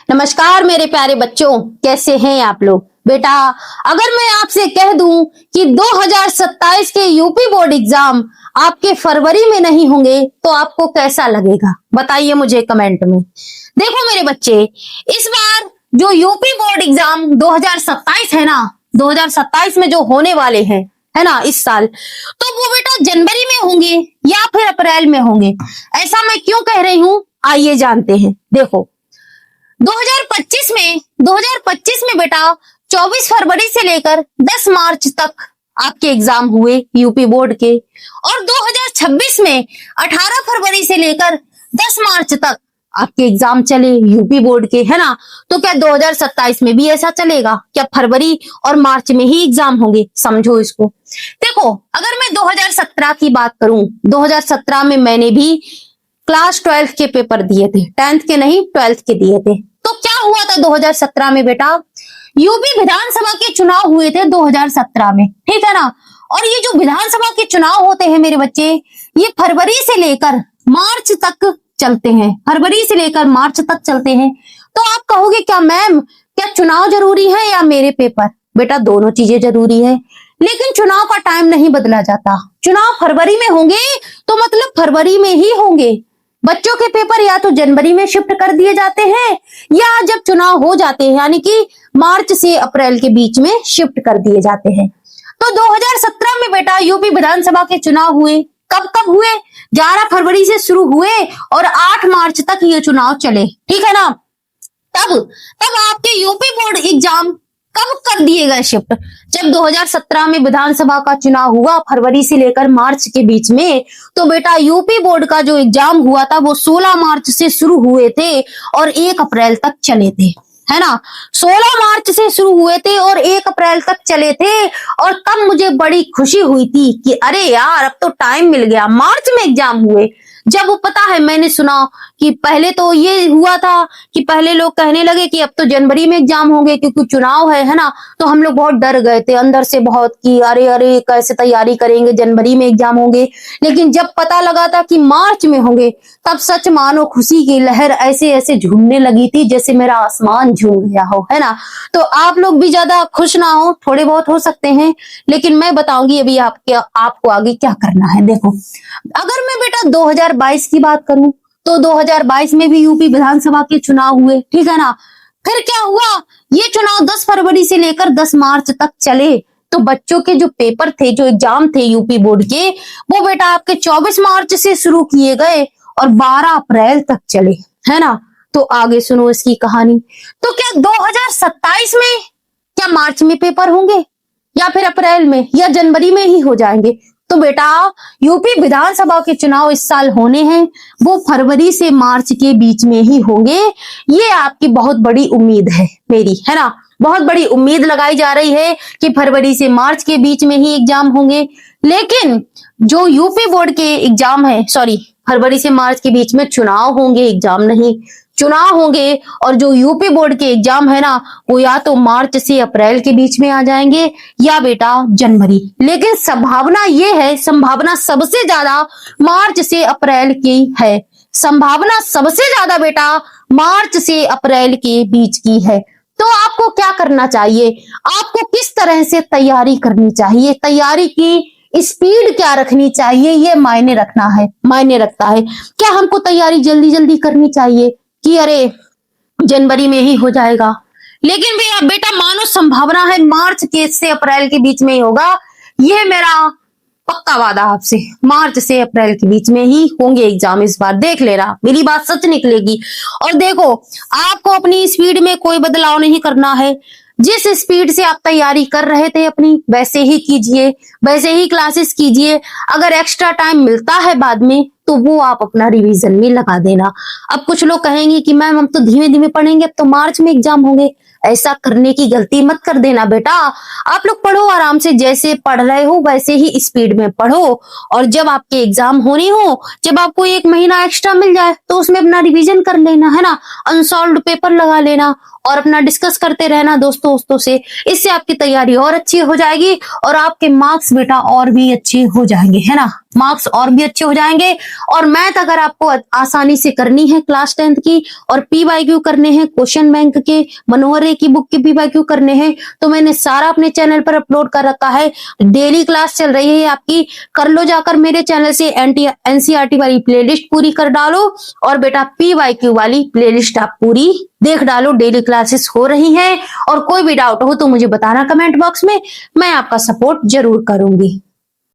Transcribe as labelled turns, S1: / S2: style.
S1: नमस्कार मेरे प्यारे बच्चों, कैसे हैं आप लोग। बेटा, अगर मैं आपसे कह दूं कि 2027 के यूपी बोर्ड एग्जाम आपके फरवरी में नहीं होंगे तो आपको कैसा लगेगा? बताइए मुझे कमेंट में। देखो मेरे बच्चे, इस बार जो यूपी बोर्ड एग्जाम 2027 है ना, 2027 में जो होने वाले हैं, है ना, इस साल, तो वो बेटा जनवरी में होंगे या फिर अप्रैल में होंगे। ऐसा मैं क्यों कह रही हूं, आइए जानते हैं। देखो 2025 में बेटा 24 फरवरी से लेकर 10 मार्च तक आपके एग्जाम हुए यूपी बोर्ड के, और 2026 में 18 फरवरी से लेकर 10 मार्च तक आपके एग्जाम चले यूपी बोर्ड के, है ना। तो क्या 2027 में भी ऐसा चलेगा? क्या फरवरी और मार्च में ही एग्जाम होंगे? समझो इसको। देखो, अगर मैं 2017 की बात करूं, 2017 में मैंने भी क्लास 12 के पेपर दिए थे, 10th के नहीं 12th के दिए थे। तो क्या हुआ था 2017 में बेटा? यूपी विधानसभा के चुनाव हुए थे 2017 में, ठीक है ना। और ये जो विधानसभा के चुनाव होते हैं मेरे बच्चे, ये फरवरी से लेकर मार्च तक चलते हैं, फरवरी से लेकर मार्च तक चलते हैं। तो आप कहोगे क्या मैम, क्या चुनाव जरूरी है या मेरे पेपर? बेटा दोनों चीजें जरूरी है, लेकिन चुनाव का टाइम नहीं बदला जाता। चुनाव फरवरी में होंगे तो मतलब फरवरी में ही होंगे। बच्चों के पेपर या तो जनवरी में शिफ्ट कर दिए जाते हैं या जब चुनाव हो जाते हैं यानी कि मार्च से अप्रैल के बीच में शिफ्ट कर दिए जाते हैं। तो 2017 में बेटा यूपी विधानसभा के चुनाव हुए। कब कब हुए? 11 फरवरी से शुरू हुए और 8 मार्च तक ये चुनाव चले, ठीक है ना। तब तब आपके यूपी बोर्ड एग्जाम कब कर दिए गए शिफ्ट? जब 2017 में विधानसभा का चुनाव हुआ फरवरी से लेकर मार्च के बीच में, तो बेटा यूपी बोर्ड का जो एग्जाम हुआ था वो 16 मार्च से शुरू हुए थे और 1 अप्रैल तक चले थे, है ना। 16 मार्च से शुरू हुए थे और 1 अप्रैल तक चले थे। और तब मुझे बड़ी खुशी हुई थी कि अरे यार, अब तो टाइम मिल गया, मार्च में एग्जाम हुए। जब वो पता है, मैंने सुना कि पहले तो ये हुआ था कि पहले लोग कहने लगे कि अब तो जनवरी में एग्जाम होंगे क्योंकि चुनाव है ना। तो हम लोग बहुत डर गए थे अंदर से बहुत कि अरे अरे कैसे तैयारी करेंगे, जनवरी में एग्जाम होंगे। लेकिन जब पता लगा था कि मार्च में होंगे, तब सच मानो खुशी की लहर ऐसे ऐसे झूमने लगी थी जैसे मेरा आसमान झूम गया हो, है ना। तो आप लोग भी ज्यादा खुश ना हो, थोड़े बहुत हो सकते हैं, लेकिन मैं बताऊंगी अभी आपको आगे क्या करना है। देखो, अगर मैं बेटा 2022 की बात करूं तो 2022 में भी यूपी विधानसभा के चुनाव हुए, ठीक है ना। फिर क्या हुआ, ये चुनाव 10 फरवरी से लेकर 10 मार्च तक चले। तो बच्चों के जो पेपर थे, जो एग्जाम थे यूपी बोर्ड के, वो बेटा आपके 24 मार्च से शुरू किए गए और 12 अप्रैल तक चले, है ना। तो आगे सुनो इसकी कहानी। तो क्या 2027 में क्या मार्च में पेपर होंगे या फिर अप्रैल में या जनवरी में ही हो जाएंगे? तो बेटा यूपी विधानसभा के चुनाव इस साल होने हैं, वो फरवरी से मार्च के बीच में ही होंगे। ये आपकी बहुत बड़ी उम्मीद है मेरी, है ना। बहुत बड़ी उम्मीद लगाई जा रही है कि फरवरी से मार्च के बीच में ही एग्जाम होंगे। लेकिन जो यूपी बोर्ड के एग्जाम है, सॉरी, फरवरी से मार्च के बीच में चुनाव होंगे, एग्जाम नहीं, चुनाव होंगे। और जो यूपी बोर्ड के एग्जाम है ना, वो या तो मार्च से अप्रैल के बीच में आ जाएंगे या बेटा जनवरी। लेकिन संभावना ये है, संभावना सबसे ज्यादा मार्च से अप्रैल की है। संभावना सबसे ज्यादा बेटा मार्च से अप्रैल के बीच की है। तो आपको क्या करना चाहिए? आपको किस तरह से तैयारी करनी चाहिए? तैयारी की स्पीड क्या रखनी चाहिए, ये मायने रखता है। क्या हमको तैयारी जल्दी जल्दी करनी चाहिए कि अरे जनवरी में ही हो जाएगा? लेकिन भी बेटा मानो संभावना है मार्च के से अप्रैल के बीच में ही होगा। ये मेरा पक्का वादा आपसे, मार्च से अप्रैल के बीच में ही होंगे एग्जाम इस बार। देख लेना, मेरी बात सच निकलेगी। और देखो, आपको अपनी स्पीड में कोई बदलाव नहीं करना है। जिस स्पीड से आप तैयारी कर रहे थे अपनी, वैसे ही कीजिए, वैसे ही क्लासेस कीजिए। अगर एक्स्ट्रा टाइम मिलता है बाद में तो वो आप अपना रिवीजन में लगा देना। अब कुछ लोग कहेंगे कि मैम हम तो धीमे धीमे पढ़ेंगे, अब तो मार्च में एग्जाम होंगे। ऐसा करने की गलती मत कर देना बेटा। आप लोग पढ़ो आराम से, जैसे पढ़ रहे हो वैसे ही स्पीड में पढ़ो। और जब आपके एग्जाम होने हो, जब आपको 1 महीना एक्स्ट्रा मिल जाए तो उसमें अपना रिवीजन कर लेना, है ना। अनसॉल्व्ड पेपर लगा लेना और अपना डिस्कस करते रहना दोस्तों से। इससे आपकी तैयारी और अच्छी हो जाएगी और आपके मार्क्स बेटा और भी अच्छे हो जाएंगे, है ना। मार्क्स और भी अच्छे हो जाएंगे और मैथ अगर आपको आसानी से करनी है क्लास 10th की और पीवाईक्यू करने हैं, क्वेश्चन बैंक के, मनोहर रे की बुक के पीवाईक्यू करने हैं, तो मैंने सारा अपने चैनल पर अपलोड कर रखा है। डेली क्लास चल रही है आपकी, कर लो जाकर मेरे चैनल से एनसीईआरटी वाली प्लेलिस्ट पूरी कर डालो और बेटा पीवाईक्यू वाली प्लेलिस्ट आप पूरी देख डालो। डेली क्लासेस हो रही हैं और कोई भी डाउट हो तो मुझे बताना कमेंट बॉक्स में, मैं आपका सपोर्ट जरूर करूंगी।